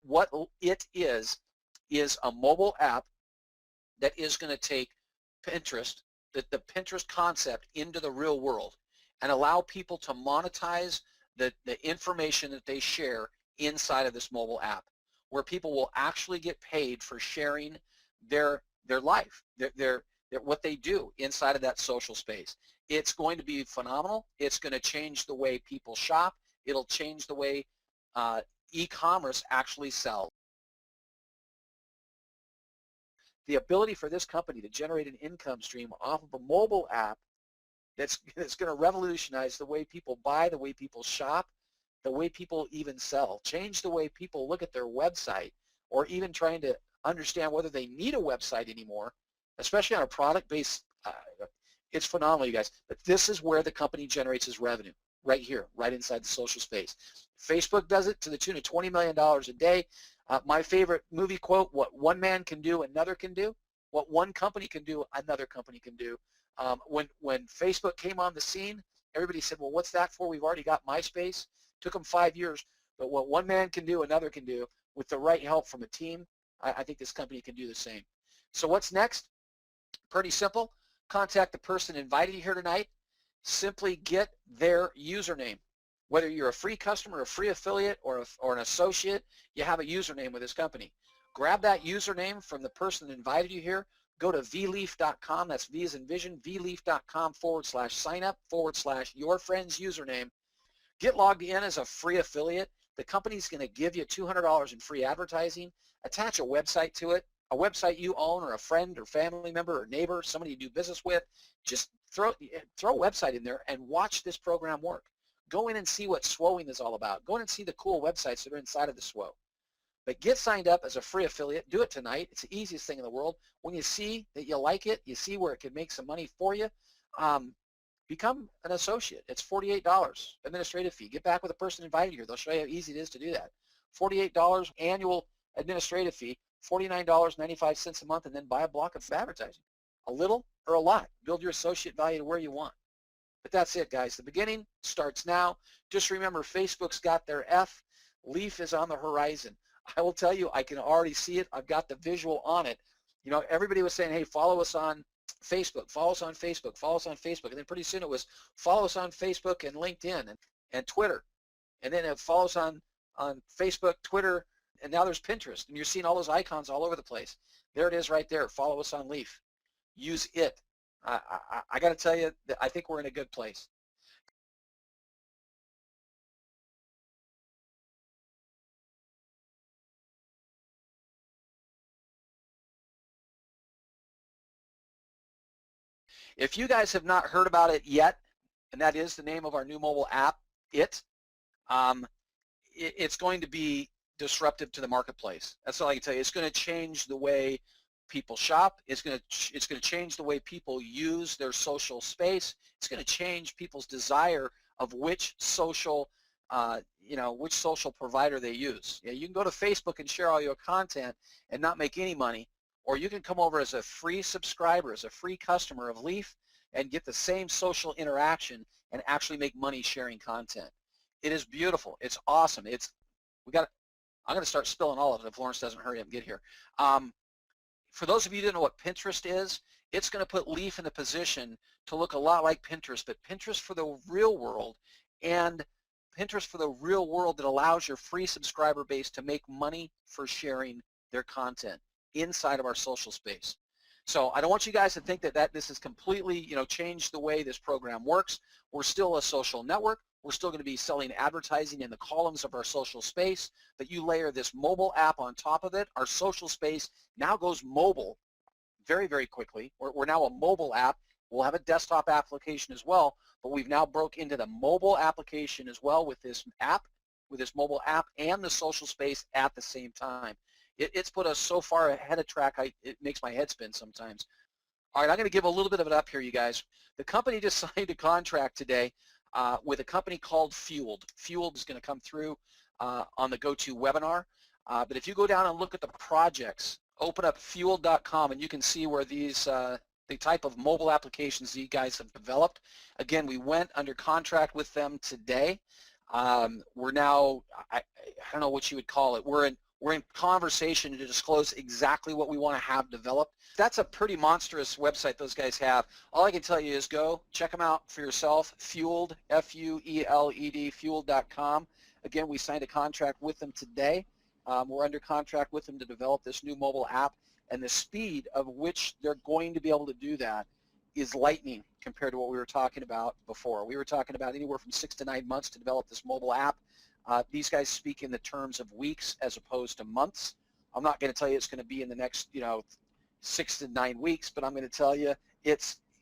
what it is a mobile app that is going to take Pinterest, the Pinterest concept, into the real world and allow people to monetize the information that they share inside of this mobile app, where people will actually get paid for sharing their life, what they do inside of that social space. It's going to be phenomenal. It's going to change the way people shop. It'll change the way e-commerce actually sells. The ability for this company to generate an income stream off of a mobile app that's going to revolutionize the way people buy, the way people shop, the way people even sell, change the way people look at their website, or even trying to understand whether they need a website anymore, especially on a product-based. It's phenomenal, you guys. But this is where the company generates its revenue, right here, right inside the social space. Facebook does it to the tune of $20 million a day. My favorite movie quote: what one man can do, another can do. What one company can do, another company can do. When Facebook came on the scene, everybody said, well, what's that for? We've already got MySpace. Took them 5 years. But what one man can do, another can do. With the right help from a team, I think this company can do the same. So what's next? Pretty simple. Contact the person invited you here tonight. Simply get their username. Whether you're a free customer, a free affiliate, or an associate, you have a username with this company. Grab that username from the person that invited you here. Go to vleaf.com. That's V as in vision, vleaf.com/signup/your friend's username. Get logged in as a free affiliate. The company's going to give you $200 in free advertising. Attach a website to it, a website you own, or a friend or family member or neighbor, somebody you do business with. Just throw a website in there and watch this program work. Go in and see what swowing is all about. Go in and see the cool websites that are inside of the SWO. But get signed up as a free affiliate. Do it tonight. It's the easiest thing in the world. When you see that you like it, you see where it can make some money for you, become an associate. It's $48 administrative fee. Get back with the person invited you here. They'll show you how easy it is to do that. $48 annual administrative fee, $49.95 a month, and then buy a block of advertising. A little or a lot. Build your associate value to where you want. But that's it, guys. The beginning starts now. Just remember, Facebook's got their F. Leaf is on the horizon. I will tell you, I can already see it. I've got the visual on it. You know, everybody was saying, hey, follow us on Facebook, follow us on Facebook, follow us on Facebook. And then pretty soon it was follow us on Facebook and LinkedIn and Twitter. And then it follows on Facebook, Twitter, and now there's Pinterest. And you're seeing all those icons all over the place. There it is right there. Follow us on Leaf. Use it. I got to tell you, that I think we're in a good place. If you guys have not heard about it yet, and that is the name of our new mobile app, it's going to be disruptive to the marketplace. That's all I can tell you. It's going to change the way people shop. It's going to change the way people use their social space. It's going to change people's desire of which social which social provider they use. You can go to Facebook and share all your content and not make any money, or you can come over as a free subscriber, as a free customer of Leaf, and get the same social interaction and actually make money sharing content. It is beautiful. It's awesome. I'm going to start spilling all of it if Lawrence doesn't hurry up and get here. For those of you who don't know what Pinterest is, it's going to put Leaf in a position to look a lot like Pinterest, but Pinterest for the real world, and Pinterest for the real world that allows your free subscriber base to make money for sharing their content inside of our social space. So I don't want you guys to think that this has completely, changed the way this program works. We're still a social network. We're still going to be selling advertising in the columns of our social space, but you layer this mobile app on top of it. Our social space now goes mobile very, very quickly. We're now a mobile app. We'll have a desktop application as well, but we've now broke into the mobile application as well with this mobile app and the social space at the same time. It's put us so far ahead of track, it makes my head spin sometimes. All right, I'm going to give a little bit of it up here, you guys. The company just signed a contract today with a company called Fueled. Fueled is going to come through on the GoTo webinar. But if you go down and look at the projects, open up fueled.com, and you can see where these the type of mobile applications that you guys have developed. Again, we went under contract with them today. We're now, I don't know what you would call it. We're We're in conversation to disclose exactly what we want to have developed. That's a pretty monstrous website those guys have. All I can tell you is go check them out for yourself. Fueled, F-U-E-L-E-D, fueled.com. Again, we signed a contract with them today. We're under contract with them to develop this new mobile app, and the speed of which they're going to be able to do that is lightning compared to what we were talking about before. We were talking about anywhere from 6 to 9 months to develop this mobile app. These guys speak in the terms of weeks as opposed to months. I'm not going to tell you it's going to be in the next, 6 to 9 weeks, but I'm going to tell you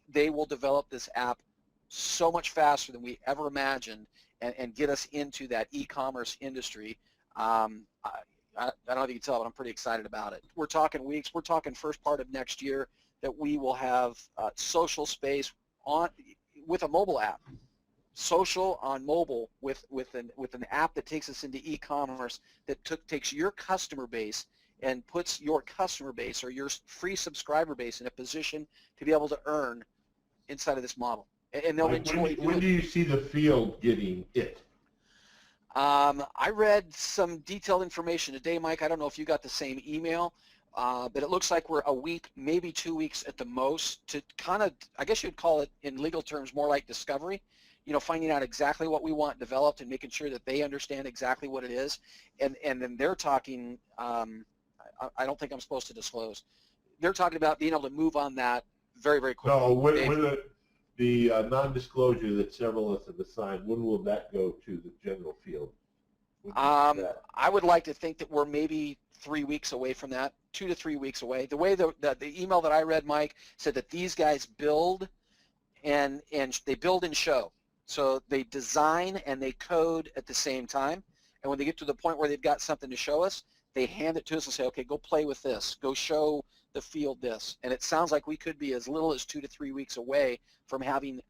they will develop this app so much faster than we ever imagined and get us into that e-commerce industry. I don't know if you can tell, but I'm pretty excited about it. We're talking weeks. We're talking first part of next year that we will have social space with a mobile app. Social on mobile with an app that takes us into e-commerce that takes your customer base and puts your customer base or your free subscriber base in a position to be able to earn inside of this model. And they'll enjoy. When do you see the field getting it? I read some detailed information today, Mike. I don't know if you got the same email, but it looks like we're a week, maybe 2 weeks at the most to kind of, I guess you'd call it in legal terms more like discovery. Finding out exactly what we want developed and making sure that they understand exactly what it is. And then they're talking, I don't think I'm supposed to disclose. They're talking about being able to move on that very, very quickly. No, with the non-disclosure that several of us have assigned, when will that go to the general field? I would like to think that we're maybe 3 weeks away from that, 2 to 3 weeks away. The way the email that I read, Mike, said that these guys build and they build and show. So they design and they code at the same time. And when they get to the point where they've got something to show us, they hand it to us and say, okay, go play with this. Go show the field this. And it sounds like we could be as little as 2 to 3 weeks away from having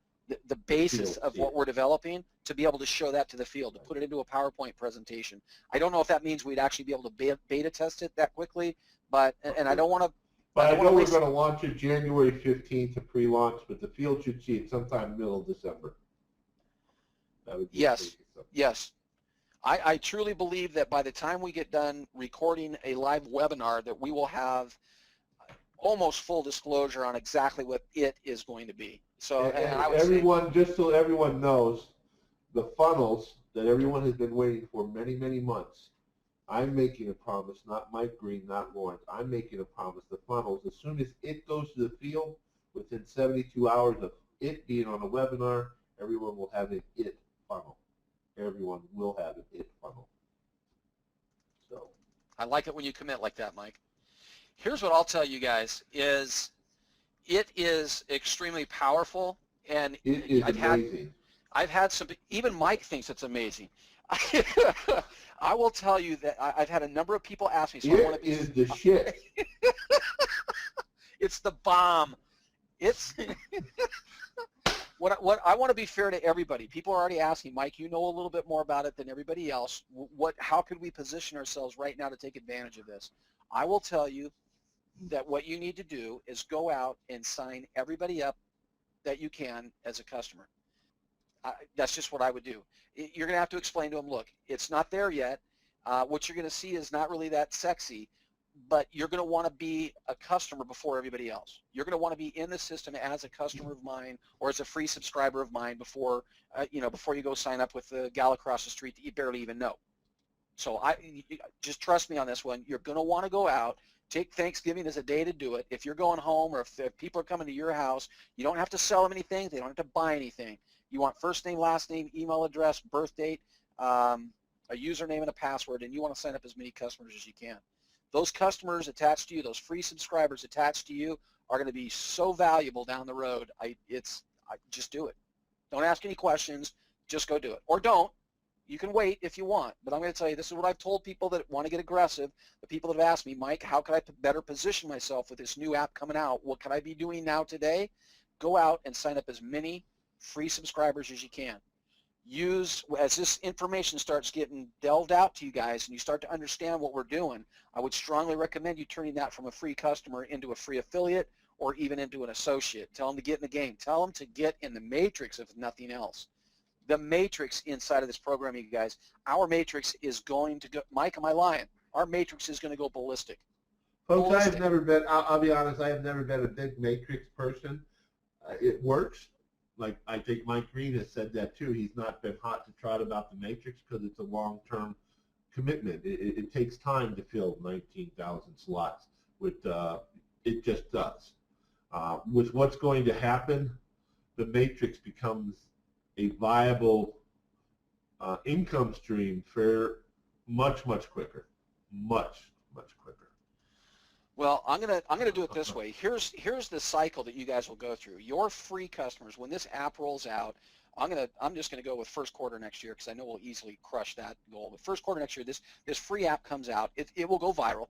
the basis of what we're developing to be able to show that to the field, to put it into a PowerPoint presentation. I don't know if that means we'd actually be able to beta test it that quickly, but, and I don't want to. But I know we're going to launch it January 15th to pre-launch, but the field should see it sometime middle of December. That would be yes. I truly believe that by the time we get done recording a live webinar that we will have almost full disclosure on exactly what it is going to be. So and just so everyone knows, the funnels that everyone has been waiting for many, many months, I'm making a promise, not Mike Green, not Lawrence, I'm making a promise, the funnels, as soon as it goes to the field, within 72 hours of it being on a webinar, everyone will have an it funnel. Everyone will have an it funnel. So I like it when you commit like that, Mike. Here's what I'll tell you guys is it is extremely powerful, and it is amazing. I've had some, even Mike thinks it's amazing. I will tell you that I've had a number of people ask me. So I want to be, is the shit. It's the bomb. It's what I want to be fair to everybody. People are already asking, Mike, you know a little bit more about it than everybody else. How could we position ourselves right now to take advantage of this? I will tell you that what you need to do is go out and sign everybody up that you can as a customer. That's just what I would do. You're going to have to explain to them, look, it's not there yet. What you're going to see is not really that sexy, but you're going to want to be a customer before everybody else. You're going to want to be in the system as a customer of mine or as a free subscriber of mine before you go sign up with the gal across the street that you barely even know. So just trust me on this one. You're going to want to go out. Take Thanksgiving as a day to do it. If you're going home or if people are coming to your house, you don't have to sell them anything. They don't have to buy anything. You want first name, last name, email address, birth date, a username and a password, and you want to sign up as many customers as you can. Those customers attached to you, those free subscribers attached to you are going to be so valuable down the road. Just do it. Don't ask any questions. Just go do it. Or don't. You can wait if you want, but I'm going to tell you, this is what I've told people that want to get aggressive, the people that have asked me, Mike, how can I better position myself with this new app coming out? What can I be doing now today? Go out and sign up as many free subscribers as you can. As this information starts getting delved out to you guys and you start to understand what we're doing, I would strongly recommend you turning that from a free customer into a free affiliate or even into an associate. Tell them to get in the game. Tell them to get in the matrix if nothing else. The matrix inside of this program, you guys, our matrix is going to go, Mike, am I lying? our matrix is going to go ballistic. Folks, I have never been, I'll be honest, I have never been a big matrix person. It works. Like, I think Mike Green has said that too. He's not been hot to trot about the matrix because it's a long-term commitment. It takes time to fill 19,000 slots. It just does. With what's going to happen, the matrix becomes a viable income stream for much quicker. Much quicker. Well, I'm gonna do it this way. Here's the cycle that you guys will go through. Your free customers, when this app rolls out, I'm just gonna go with first quarter next year because I know we'll easily crush that goal. But first quarter next year, this free app comes out. It will go viral.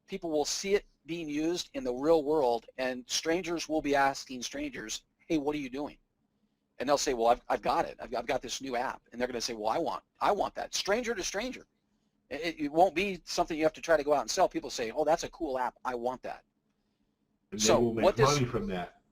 People will see it being used in the real world, and strangers will be asking strangers, "Hey, what are you doing?" And they'll say, "Well, I've got it. I've got this new app." And they're gonna say, "Well, I want that." Stranger to stranger. It won't be something you have to try to go out and sell. People say, "Oh, that's a cool app. I want that." And they will make money from that.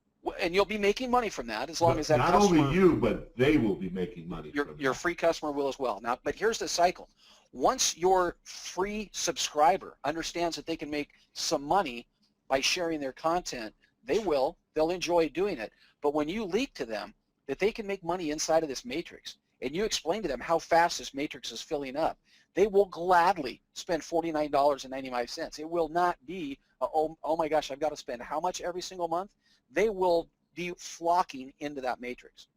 And you'll be making money from that as long as that not customer. Not only you, but they will be making money from your free customer will as well. Now, but here's the cycle. Once your free subscriber understands that they can make some money by sharing their content, they'll enjoy doing it. But when you leak to them that they can make money inside of this matrix, and you explain to them how fast this matrix is filling up, they will gladly spend $49.95. It will not be, oh my gosh, I've got to spend how much every single month? They will be flocking into that matrix.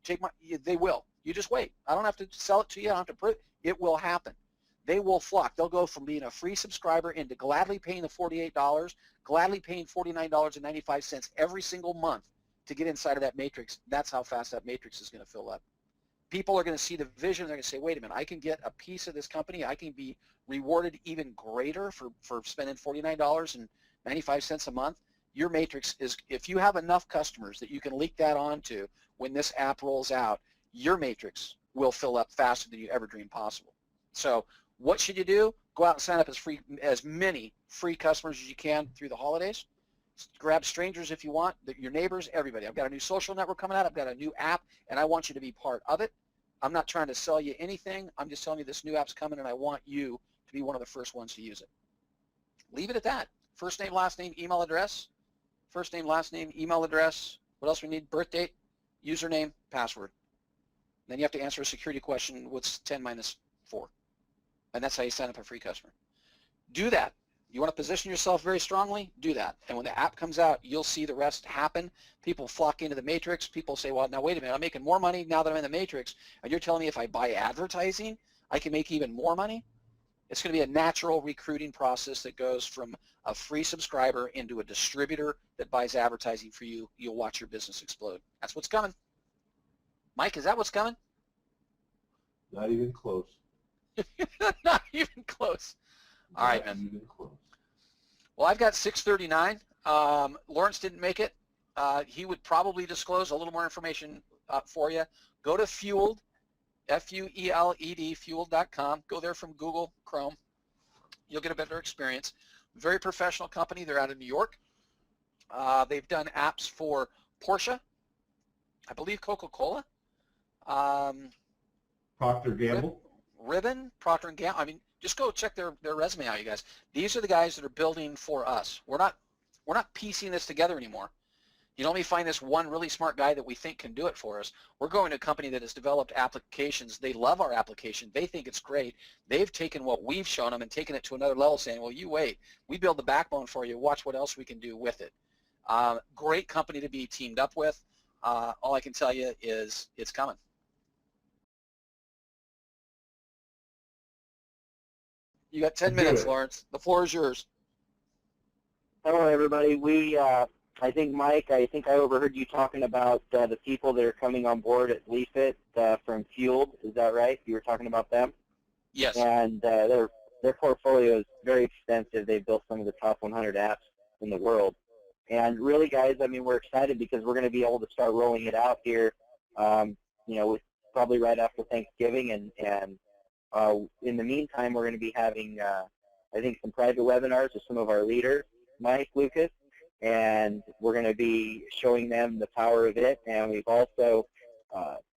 They will. You just wait. I don't have to sell it to you. I don't have to prove it. It will happen. They will flock. They'll go from being a free subscriber into gladly paying the $48, gladly paying $49.95 every single month to get inside of that matrix. That's how fast that matrix is going to fill up. People are going to see the vision. They're going to say, wait a minute, I can get a piece of this company. I can be rewarded even greater for spending $49.95 a month. Your matrix is, if you have enough customers that you can leak that onto when this app rolls out, your matrix will fill up faster than you ever dreamed possible. So what should you do? Go out and sign up as many free customers as you can through the holidays. Grab strangers if you want, your neighbors, everybody. I've got a new social network coming out. I've got a new app, and I want you to be part of it. I'm not trying to sell you anything. I'm just telling you this new app's coming, and I want you to be one of the first ones to use it. Leave it at that. First name, last name, email address. First name, last name, email address. What else we need? Birth date, username, password. Then you have to answer a security question. What's 10 minus 4? And that's how you sign up a free customer. Do that. You want to position yourself very strongly? Do that. And when the app comes out, you'll see the rest happen. People flock into the matrix. People say, well, now wait a minute. I'm making more money now that I'm in the matrix. And you're telling me if I buy advertising, I can make even more money? It's going to be a natural recruiting process that goes from a free subscriber into a distributor that buys advertising for you. You'll watch your business explode. That's what's coming. Mike, is that what's coming? Not even close. Not even close. All right, man. Even close. Well, I've got 6:39. Lawrence didn't make it. He would probably disclose a little more information for you. Go to Fueled, F-U-E-L-E-D, fueled.com. Go there from Google Chrome. You'll get a better experience. Very professional company. They're out of New York. They've done apps for Porsche, I believe Coca-Cola, Procter & Gamble. Ribbon, Procter & Gamble. I mean, just go check their resume out, you guys. These are the guys that are building for us. We're not piecing this together anymore. You don't let me find this one really smart guy that we think can do it for us. We're going to a company that has developed applications. They love our application. They think it's great. They've taken what we've shown them and taken it to another level, saying, well, you wait. We build the backbone for you. Watch what else we can do with it. Great company to be teamed up with. All I can tell you is it's coming. You got 10 minutes, Lawrence. The floor is yours. Hello, everybody. I think, Mike, I overheard you talking about the people that are coming on board at Leafit from Fueled. Is that right? You were talking about them? Yes. And their portfolio is very extensive. They've built some of the top 100 apps in the world. And really, guys, I mean, we're excited because we're going to be able to start rolling it out here, with probably right after Thanksgiving. And in the meantime, we're going to be having, I think, some private webinars with some of our leaders, Mike, Lucas, and we're going to be showing them the power of it. And we've also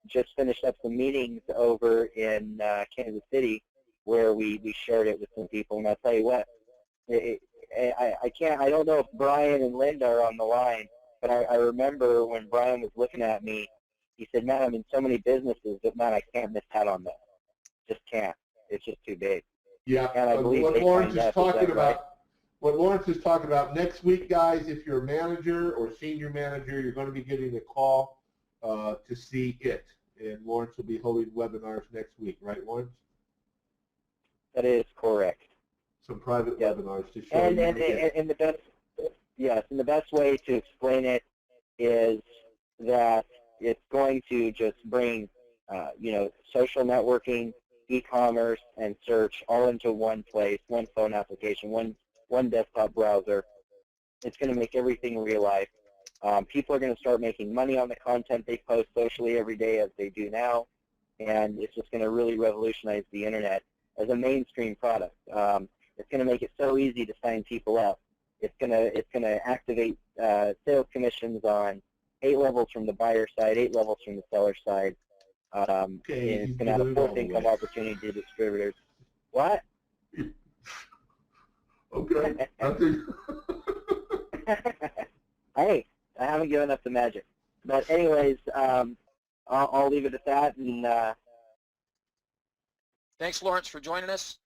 just finished up some meetings over in Kansas City where we shared it with some people. And I'll tell you what, I don't know if Brian and Linda are on the line, but I remember when Brian was looking at me, he said, "Man, I'm in so many businesses, but man, I can't miss out on that. Just can't. It's just too big." Yeah, And I believe what they Lawrence signed is up, talking that right? about, what Lawrence is talking about next week, guys, if you're a manager or senior manager, you're going to be getting a call to see it. And Lawrence will be holding webinars next week, right, Lawrence? That is correct. Some private Yep. webinars to show And, you and, it. and the best, yes, and the best way to explain it is that it's going to just bring, social networking, e-commerce, and search all into one place, one phone application, one desktop browser. It's going to make everything real life. People are going to start making money on the content they post socially every day as they do now, and it's just going to really revolutionize the internet as a mainstream product. It's going to make it so easy to sign people up. It's going to activate sales commissions on 8 levels from the buyer side, 8 levels from the seller side. And it's going to have a fourth income opportunity to distributors. What? Okay. Nothing. Hey, I haven't given up the magic. But anyways, I'll leave it at that. And Thanks, Lawrence, for joining us.